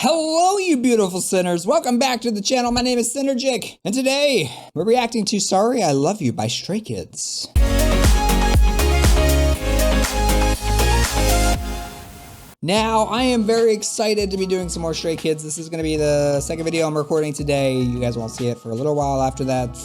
Hello, you beautiful sinners. Welcome back to the channel. My name is Psynergic, and today we're reacting to Sorry I Love You by Stray Kids. Now, I am very excited to be doing some more Stray Kids. This is going to be the second video I'm recording today. You guys won't see it for a little while after that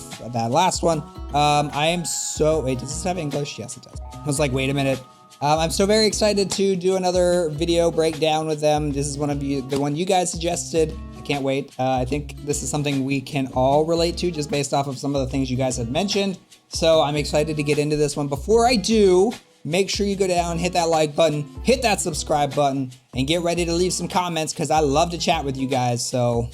last one. I am so... Wait, does this have English? Yes, it does. I was like, wait a minute. I'm so very excited to do another video breakdown with them. This is the one you guys suggested. I can't wait. I think this is something we can all relate to just based off of some of the things you guys have mentioned. So I'm excited to get into this one. Before I do, make sure you go down, hit that like button, hit that subscribe button, and get ready to leave some comments because I love to chat with you guys. So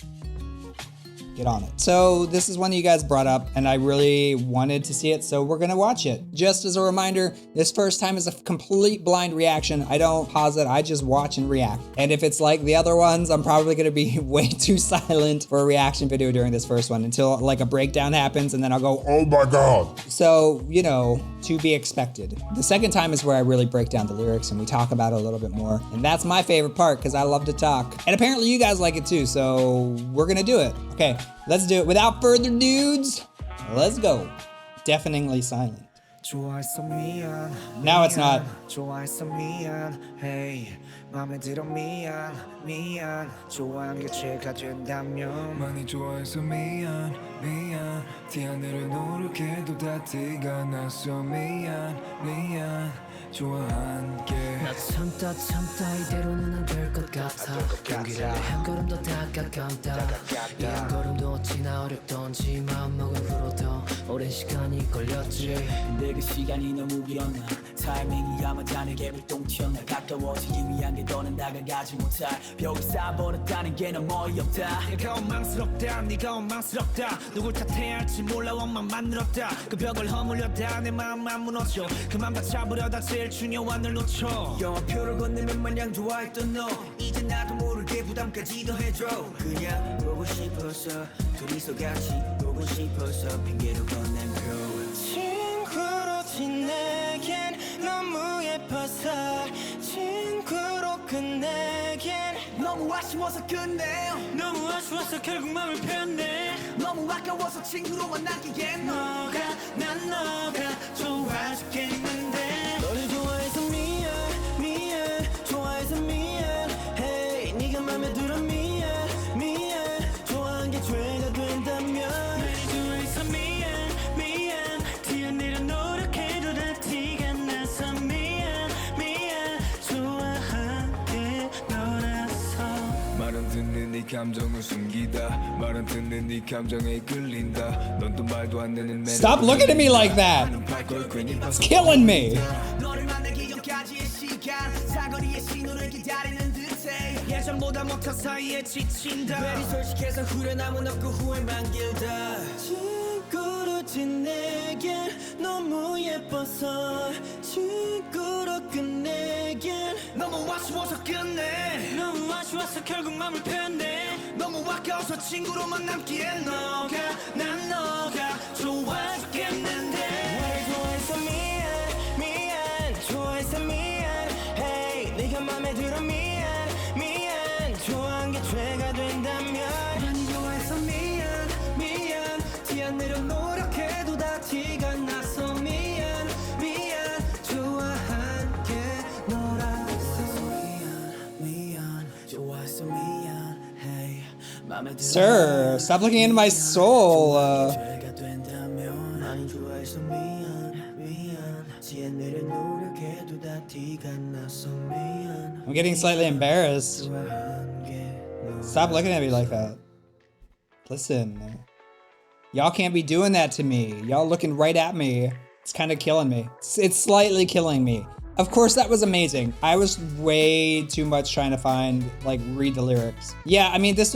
get on it. So this is one you guys brought up and I really wanted to see it, so we're gonna watch it. Just as a reminder, this first time is a complete blind reaction. I don't pause it, I just watch and react. And if it's like the other ones, I'm probably gonna be way too silent for a reaction video during this first one until like a breakdown happens and then I'll go, oh my God. So, you know, to be expected. The second time is where I really break down the lyrics and we talk about it a little bit more. And that's my favorite part because I love to talk. And apparently you guys like it too, so we're gonna do it. Okay, let's do it. Without further dudes, let's go. Deafeningly silent. Now it's not. Hey, 맘에 들어 미안 좋아하는 게 죄가 된다면 많이 좋아해서 미안 티 안 내려 노력해도 다 티가 났어 미안 좋아한 게 나 참다 이대로는 안 될 것 같아 용기를 한 걸음 더 다가간다 이 한 걸음도 어찌나 어렵던지 마음먹은 후로도 오랜 시간이 걸렸지 근데 그 시간이 너무 길었나 타이밍이 아마 다르게 불똥 튀었나 가까워지기 위한 게 더는 다가가지 못할 벽을 쌓아버렸다는 게 너무 어이없다 내가 원망스럽다 네가 원망스럽다 누굴 탓해야 할지 몰라 원망만 늘었다 그 벽을 허물려다 내 마음만 무너져 그만 받쳐보려다 제일 중요한 널 놓쳐 영화표를 건네면 마냥 좋아했던 너 이제 나도 모르게 부담까지 더해줘 그냥 보고 싶어서 둘이서 같이 보고 싶어서 핑계로 건넨 표 친구로 지내겐 너무 예뻐서 친구로 끝내겐 너무 아쉬워서 끝내 너무 아쉬워서 결국 마음을 폈네 너무 아까워서 친구로만 남기엔 난 너가 좋아 죽겠는데 너를 좋아해서 미안 좋아해서 미안 hey 네가 맘에 들어 미안 좋아한 게 죄가 된다면 날 좋아해서 미안 티 안 내려 노력해도 다 티가 나서 미안 좋아한 게 너라서 말은 듣는 네 감정을 숨기다 말은 듣는 네 감정에 끌린다 넌 또 말도 안 되는 Stop looking at me like that. It's killing me. 너를 만나기 전까지의 시간 사거리의 신호를 기다리는 듯해 예전보다 못한 사이에 지친다 괜히 솔직해서 후련함은 없고 후회만 길다 친구로 지내겐 너무 예뻐서 친구로 끝내겐 너무 아쉬워서 끝내 너무 아쉬워서 결국 맘을 폈네 너무 아까워서 친구로만 남기엔 난 너가 좋아 죽겠는데 날 좋아해서 미안 좋아해서 미안 hey 네가 맘에 들어 미안 좋아한 게 죄가 된다면 많이 좋아해서 미안 티 안 내려 노력해도 다 티가 나서 미안 좋아한 게 너라서 미안 좋아해서 미안 hey 맘에 들어 Sir, stop looking into my soul. 죄가 된다면 많이 좋아해서 미안 티 안 내려 노력해도 다 티가 나서 미안 I'm getting slightly embarrassed. 좋아한 게 Stop looking at me like that. Listen. Y'all can't be doing that to me. Y'all looking right at me. It's kind of killing me. It's slightly killing me. Of course, that was amazing. I was way too much trying to read the lyrics. Yeah, I mean, just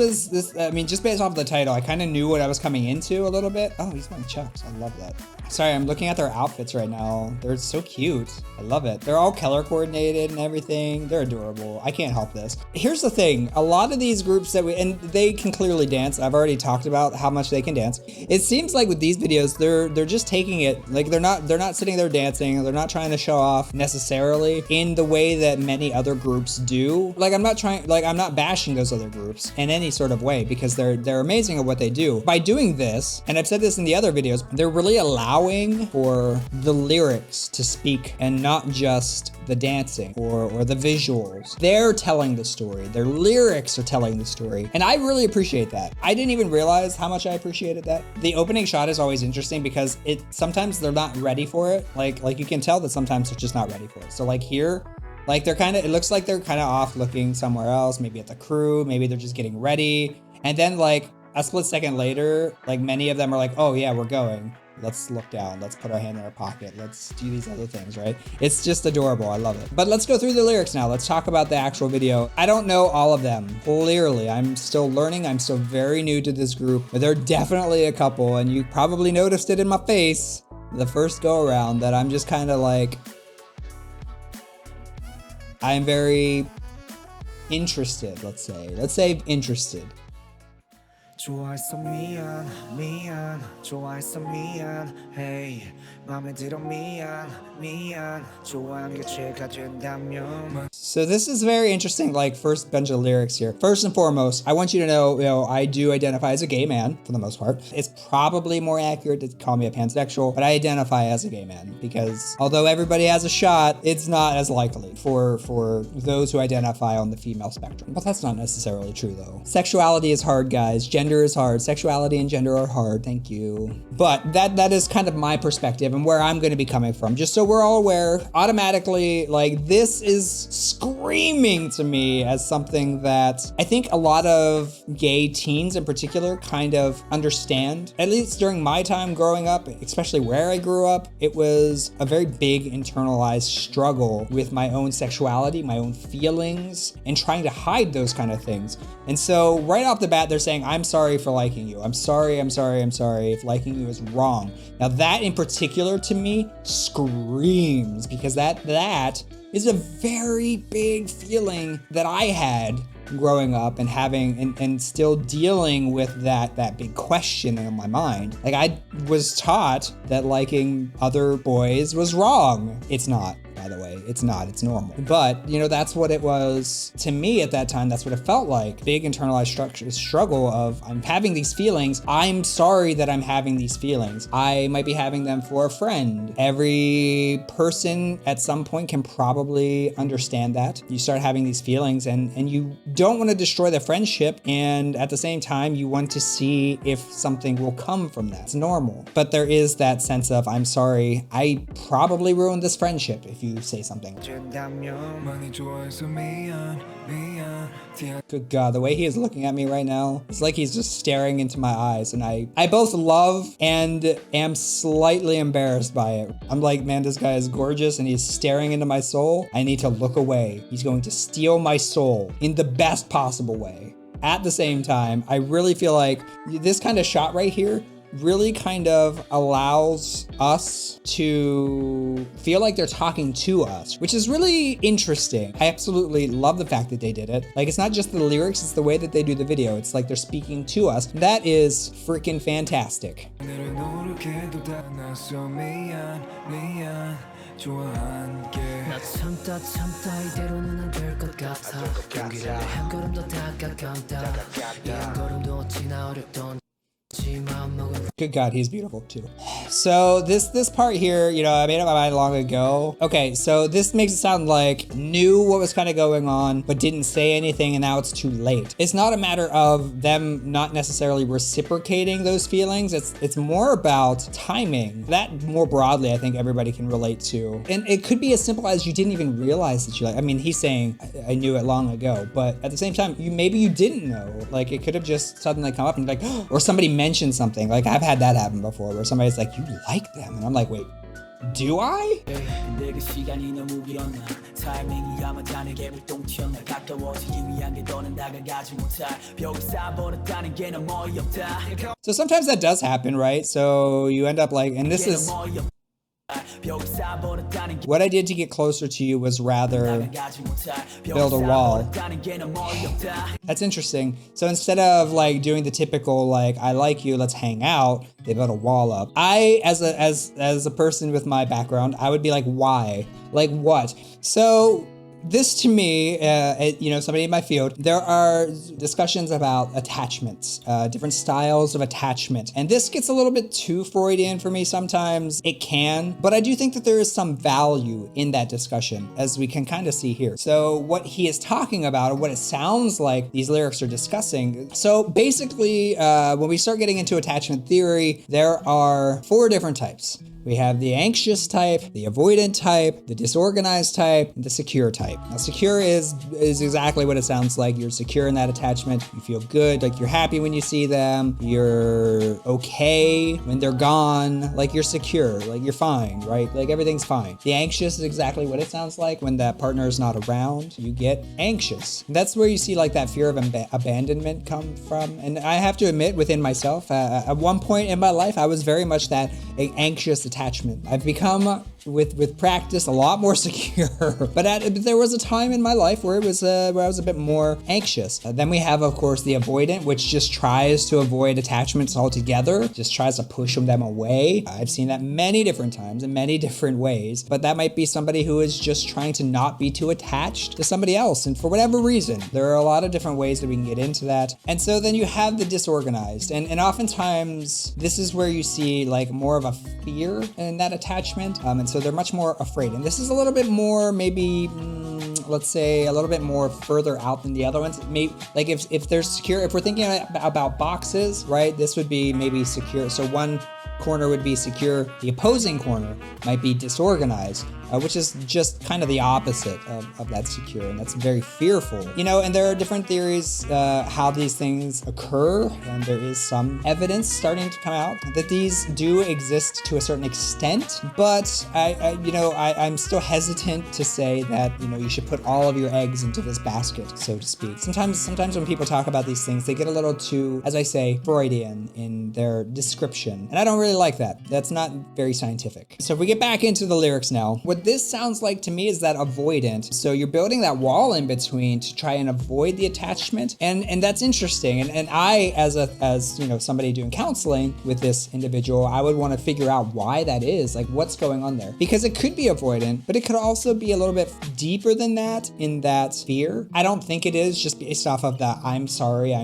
based off the title, I kind of knew what I was coming into a little bit. Oh, he's wearing Chucks. I love that. Sorry, I'm looking at their outfits right now. They're so cute. I love it. They're all color coordinated and everything. They're adorable. I can't help this. Here's the thing. A lot of these groups and they can clearly dance. I've already talked about how much they can dance. It seems like with these videos, they're just taking it, like they're not sitting there dancing. They're not trying to show off necessarily necessarily in the way that many other groups do. Like, I'm not bashing those other groups in any sort of way, because they're amazing at what they do. By doing this, and I've said this in the other videos, they're really allowing for the lyrics to speak and not just the dancing or the visuals. They're telling the story. Their lyrics are telling the story. And I really appreciate that. I didn't even realize how much I appreciated that. The opening shot is always interesting because sometimes they're not ready for it. Like you can tell that sometimes they're just not ready for it. So like here, like it looks like they're kind of off looking somewhere else, maybe at the crew, maybe they're just getting ready. And then like a split second later, like many of them are like, oh yeah, we're going. Let's look down. Let's put our hand in our pocket. Let's do these other things, right? It's just adorable. I love it. But let's go through the lyrics now. Let's talk about the actual video. I don't know all of them. Clearly, I'm still learning. I'm still very new to this group. But there are definitely a couple, and you probably noticed it in my face the first go around, that I'm just kind of like, I'm very interested, let's say interested. 좋아했어 미안 미안 좋아했어 미안 hey 맘에 들어 미안 미안 좋아하는 게 죄가 된다면. So this is very interesting, like first bunch of lyrics here. First and foremost, I want you to know, I do identify as a gay man for the most part. It's probably more accurate to call me a pansexual, but I identify as a gay man because although everybody has a shot, it's not as likely for those who identify on the female spectrum. But that's not necessarily true though. Sexuality is hard, guys. Gender is hard. Sexuality and gender are hard. Thank you. But that is kind of my perspective and where I'm going to be coming from. Just so we're all aware, automatically, like this is screaming to me as something that I think a lot of gay teens in particular kind of understand. At least during my time growing up, especially where I grew up, it was a very big internalized struggle with my own sexuality, my own feelings, and trying to hide those kind of things. And so right off the bat, they're saying, I'm sorry for liking you. I'm sorry if liking you is wrong. Now that in particular to me screams, because that is a very big feeling that I had growing up and having and still dealing with that big question in my mind. Like I was taught that liking other boys was wrong. It's not. By the way, it's not, it's normal. But, you know, that's what it was to me at that time. That's what it felt like. Big internalized struggle of, I'm having these feelings. I'm sorry that I'm having these feelings. I might be having them for a friend. Every person at some point can probably understand that. You start having these feelings and you don't want to destroy the friendship. And at the same time, you want to see if something will come from that. It's normal. But there is that sense of, I'm sorry, I probably ruined this friendship if you say something. Good God, the way he is looking at me right now, it's like he's just staring into my eyes, and I both love and am slightly embarrassed by it. I'm like, man, this guy is gorgeous and he's staring into my soul. I need to look away. He's going to steal my soul in the best possible way. At the same time, I really feel like this kind of shot right here really kind of allows us to feel like they're talking to us, which is really interesting. I absolutely love the fact that they did it. Like, it's not just the lyrics, it's the way that they do the video. It's like they're speaking to us. That is freaking fantastic. Good God, he's beautiful too. So this part here, you know, I made up my mind long ago. Okay, so this makes it sound like knew what was kind of going on, but didn't say anything, and now it's too late. It's not a matter of them not necessarily reciprocating those feelings. It's more about timing. That more broadly, I think everybody can relate to. And it could be as simple as you didn't even realize that you like, I mean, he's saying, I knew it long ago, but at the same time, maybe you didn't know. Like, it could have just suddenly come up and like, or somebody mentioned something. Like, I've had that happen before where somebody's like, you like them, and I'm like, wait, do I? So sometimes that does happen, right? So you end up like, and this is What I did to get closer to you was rather build a wall. That's interesting. So instead of like doing the typical like I like you, let's hang out, they built a wall up. I as a person with my background, I would be like, why? Like what? So this to me, you know, somebody in my field, there are discussions about attachments, different styles of attachment. And this gets a little bit too Freudian for me sometimes. It can, but I do think that there is some value in that discussion, as we can kind of see here. So what he is talking about, or what it sounds like these lyrics are discussing. So basically, when we start getting into attachment theory, there are 4 different types. We have the anxious type, the avoidant type, the disorganized type, and the secure type. Now, secure is exactly what it sounds like. You're secure in that attachment. You feel good, like you're happy when you see them. You're okay when they're gone. Like you're secure, like you're fine, right? Like everything's fine. The anxious is exactly what it sounds like. When that partner is not around, you get anxious. And that's where you see like that fear of abandonment come from. And I have to admit, within myself, at one point in my life, I was very much that anxious attachment. I've become, with practice, a lot more secure. But there was a time in my life where it was where I was a bit more anxious. Then we have, of course, the avoidant, which just tries to avoid attachments altogether, just tries to push them away. I've seen that many different times in many different ways. But that might be somebody who is just trying to not be too attached to somebody else, and for whatever reason. There are a lot of different ways that we can get into that. And so then you have the disorganized, and oftentimes this is where you see like more of a fear in that attachment, and so they're much more afraid. And this is a little bit more, maybe, let's say, a little bit more further out than the other ones. Maybe like if they're secure, if we're thinking about boxes, right? This would be maybe secure. So one corner would be secure. The opposing corner might be disorganized, which is just kind of the opposite of that secure, and that's very fearful. You know, and there are different theories how these things occur, and there is some evidence starting to come out that these do exist to a certain extent, but I'm still hesitant to say that, you know, you should put all of your eggs into this basket, so to speak. Sometimes when people talk about these things, they get a little too, as I say, Freudian in their description, and I don't really like that. That's not very scientific. So if we get back into the lyrics now, what this sounds like to me is that avoidant. So you're building that wall in between to try and avoid the attachment, and that's interesting. And I, as you know, somebody doing counseling with this individual, I would want to figure out why that is, like what's going on there, because it could be avoidant, but it could also be a little bit deeper than that in that fear. I don't think it is just based off of the I'm sorry.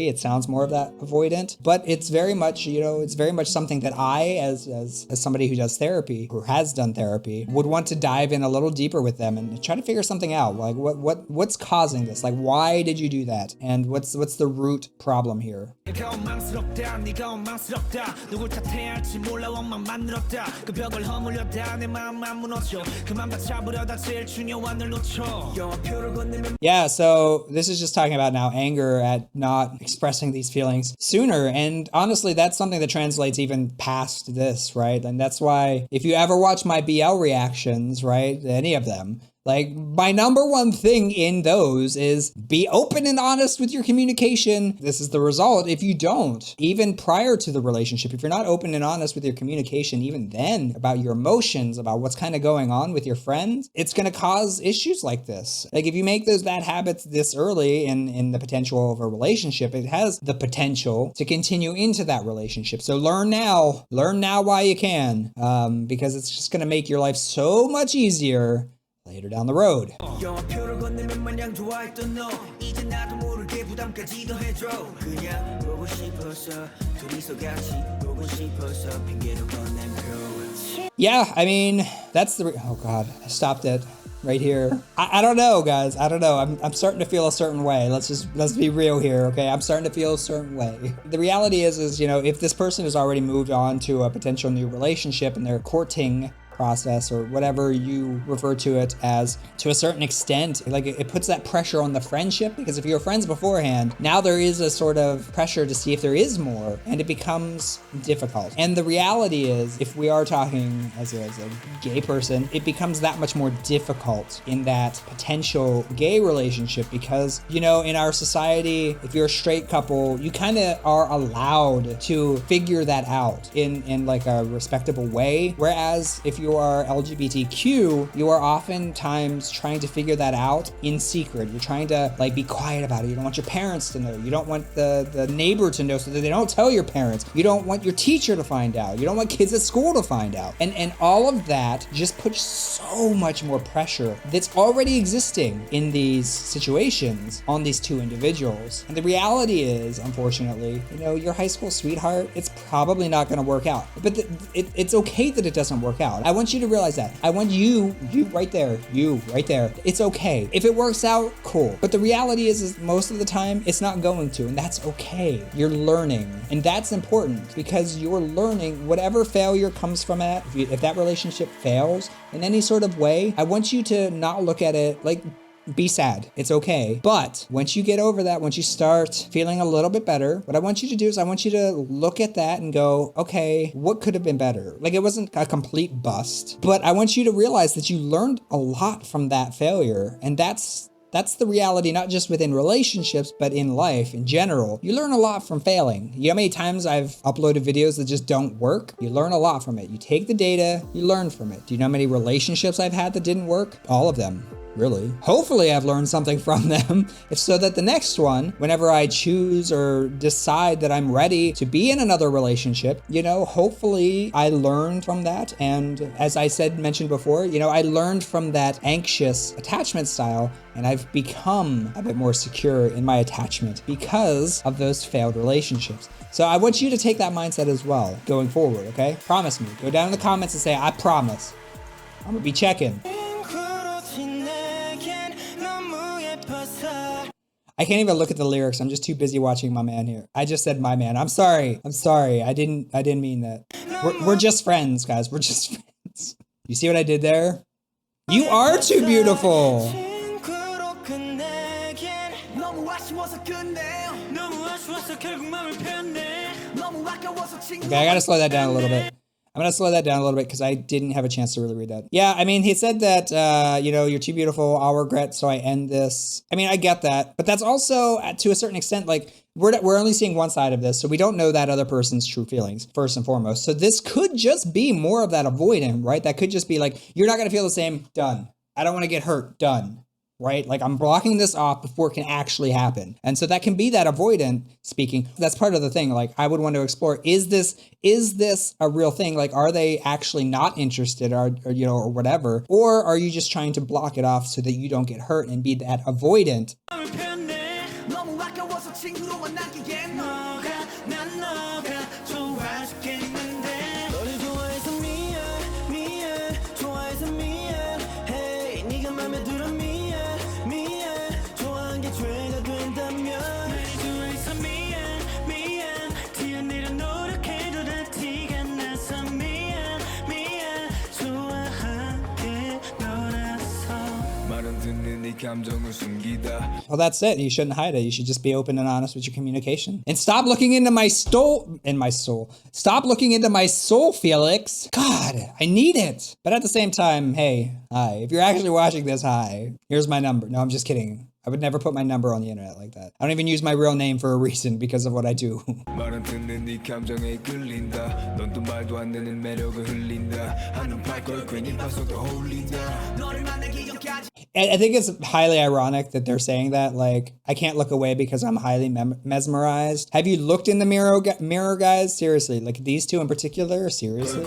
It sounds more of that avoidant, but it's very much, you know, it's very much something that I, as somebody who does therapy, or has done therapy, would want to dive in a little deeper with them and try to figure something out. Like what's causing this? Like why did you do that? And what's the root problem here? Yeah, so this is just talking about now anger at not expressing these feelings sooner. And honestly, that's something that translates even past this, right? And that's why if you ever watch my BL reactions, right, any of them, like my number one thing in those is be open and honest with your communication. This is the result if you don't. Even prior to the relationship, if you're not open and honest with your communication, even then, about your emotions, about what's kind of going on with your friends, it's going to cause issues like this. Like if you make those bad habits this early in the potential of a relationship, it has the potential to continue into that relationship. So learn now while you can, because it's just going to make your life so much easier later down the road. Yeah, I mean, that's oh God, I stopped it right here. I don't know, guys. I don't know. I'm starting to feel a certain way. Let's be real here, okay? I'm starting to feel a certain way. The reality is, you know, if this person has already moved on to a potential new relationship and they're courting process, or whatever you refer to it as, to a certain extent, like it puts that pressure on the friendship, because if you're friends beforehand, now there is a sort of pressure to see if there is more, and it becomes difficult. And the reality is, if we are talking as a gay person, it becomes that much more difficult in that potential gay relationship, because, you know, in our society, if you're a straight couple, you kind of are allowed to figure that out in like a respectable way, whereas if you are LGBTQ, you are oftentimes trying to figure that out in secret. You're trying to like be quiet about it. You don't want your parents to know. You don't want the neighbor to know so that they don't tell your parents. You don't want your teacher to find out. You don't want kids at school to find out. And all of that just puts so much more pressure that's already existing in these situations on these two individuals. And the reality is, unfortunately, you know, your high school sweetheart, it's probably not going to work out. But it's okay that it doesn't work out. I want you to realize that. I want you right there, it's okay. If it works out, cool. But the reality is most of the time, it's not going to, and that's okay. You're learning, and that's important because you're learning. Whatever failure comes from it, if that relationship fails in any sort of way, I want you to not look at it like, be sad. It's okay. But once you get over that, once you start feeling a little bit better, what I want you to do is I want you to look at that and go, okay, what could have been better? Like, it wasn't a complete bust, but I want you to realize that you learned a lot from that failure. And that's the reality, not just within relationships, but in life in general. You learn a lot from failing. You know how many times I've uploaded videos that just don't work? You learn a lot from it. You take the data, you learn from it. Do you know how many relationships I've had that didn't work? All of them. Really. Hopefully I've learned something from them, if so that the next one, whenever I choose or decide that I'm ready to be in another relationship, you know, hopefully I learned from that. And as I mentioned before, you know, I learned from that anxious attachment style, and I've become a bit more secure in my attachment because of those failed relationships. So I want you to take that mindset as well going forward, okay? Promise me. Go down in the comments and say, I promise. I'm gonna be checking. I can't even look at the lyrics. I'm just too busy watching my man here. I just said my man. I'm sorry. I didn't mean that. We're just friends, guys. We're just friends. You see what I did there? You are too beautiful. Okay, I gotta slow that down a little bit. I'm gonna slow that down a little bit because I didn't have a chance to really read that. Yeah, I mean, he said that, you know, you're too beautiful, I'll regret, so I end this. I mean, I get that, but that's also, to a certain extent, like, we're only seeing one side of this, so we don't know that other person's true feelings, first and foremost. So this could just be more of that avoidant, right? That could just be like, you're not gonna feel the same, done. I don't wanna get hurt, done. Right? Like, I'm blocking this off before it can actually happen. And so that can be that avoidant speaking. That's part of the thing. Like, I would want to explore, is this a real thing? Like, are they actually not interested or you know, or whatever? Or are you just trying to block it off so that you don't get hurt and be that avoidant? Well, that's it. You shouldn't hide it. You should just be open and honest with your communication. And stop looking into my soul. Stop looking into my soul, Felix. God, I need it. But at the same time, hey, hi. If you're actually watching this, hi. Here's my number. No, I'm just kidding. I would never put my number on the internet like that. I don't even use my real name for a reason because of what I do. And I think it's highly ironic that they're saying that, like, I can't look away because I'm highly mesmerized. Have you looked in the mirror, guys? Seriously, like these two in particular, seriously?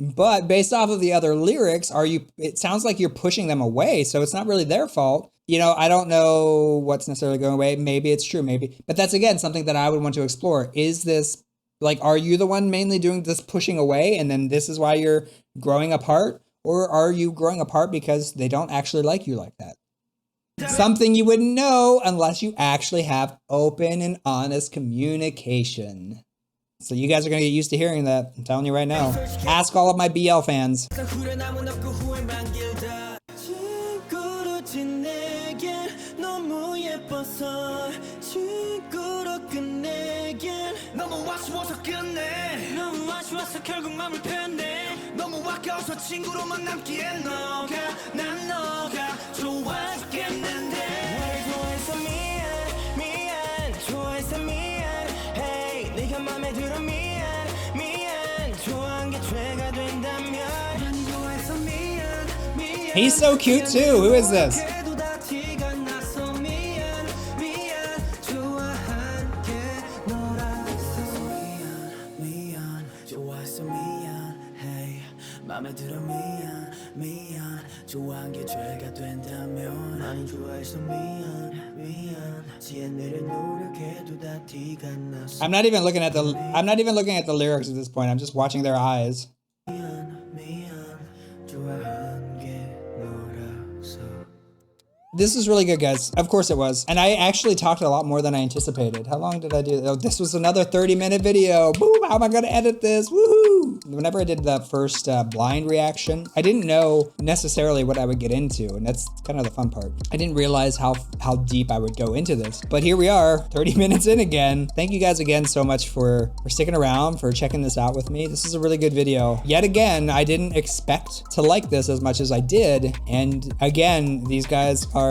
But based off of the other lyrics, it sounds like you're pushing them away, so it's not really their fault. You know, I don't know what's necessarily going away. Maybe it's true, maybe. But that's, again, something that I would want to explore. Is this, like, are you the one mainly doing this pushing away, and then this is why you're growing apart? Or are you growing apart because they don't actually like you like that? Something you wouldn't know unless you actually have open and honest communication. So you guys are going to get used to hearing that. I'm telling you right now. Ask all of my BL fans. He's so cute too. Who is this? I'm not even looking at the lyrics at this point. I'm just watching their eyes. This is really good, guys. Of course it was. And I actually talked a lot more than I anticipated. How long did I do? Oh, this was another 30-minute video. Boom, how am I gonna edit this? Woohoo! Whenever I did the first blind reaction, I didn't know necessarily what I would get into, and that's kind of the fun part. I didn't realize how deep I would go into this. But here we are, 30 minutes in again. Thank you guys again so much for sticking around, for checking this out with me. This is a really good video. Yet again, I didn't expect to like this as much as I did. And again, these guys are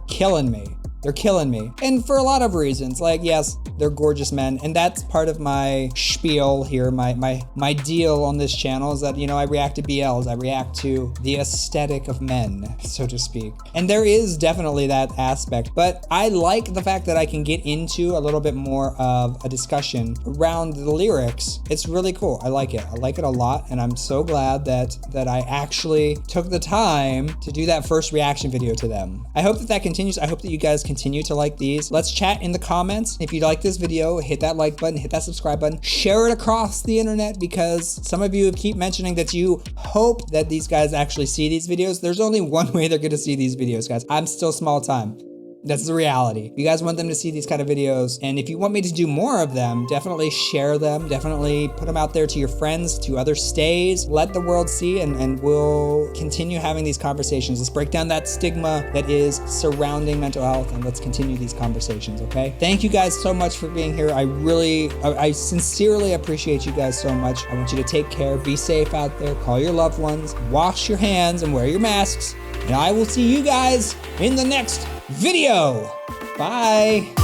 killing me. They're killing me. And for a lot of reasons. Like, yes, they're gorgeous men. And that's part of my spiel here. My deal on this channel is that, you know, I react to BLs. I react to the aesthetic of men, so to speak. And there is definitely that aspect. But I like the fact that I can get into a little bit more of a discussion around the lyrics. It's really cool. I like it. I like it a lot. And I'm so glad that I actually took the time to do that first reaction video to them. I hope that continues. I hope that you guys continue to like these. Let's chat in the comments. If you like this video, hit that like button, hit that subscribe button, share it across the internet, because some of you keep mentioning that you hope that these guys actually see these videos. There's only one way they're gonna see these videos, guys. I'm still small time. That's the reality. You guys want them to see these kind of videos, and if you want me to do more of them, definitely share them, definitely put them out there to your friends, to other stays, let the world see, and we'll continue having these conversations. Let's break down that stigma that is surrounding mental health, and let's continue these conversations, okay? Thank you guys so much for being here. I sincerely appreciate you guys so much. I want you to take care, be safe out there, call your loved ones, wash your hands, and wear your masks, and I will see you guys in the next video. Bye.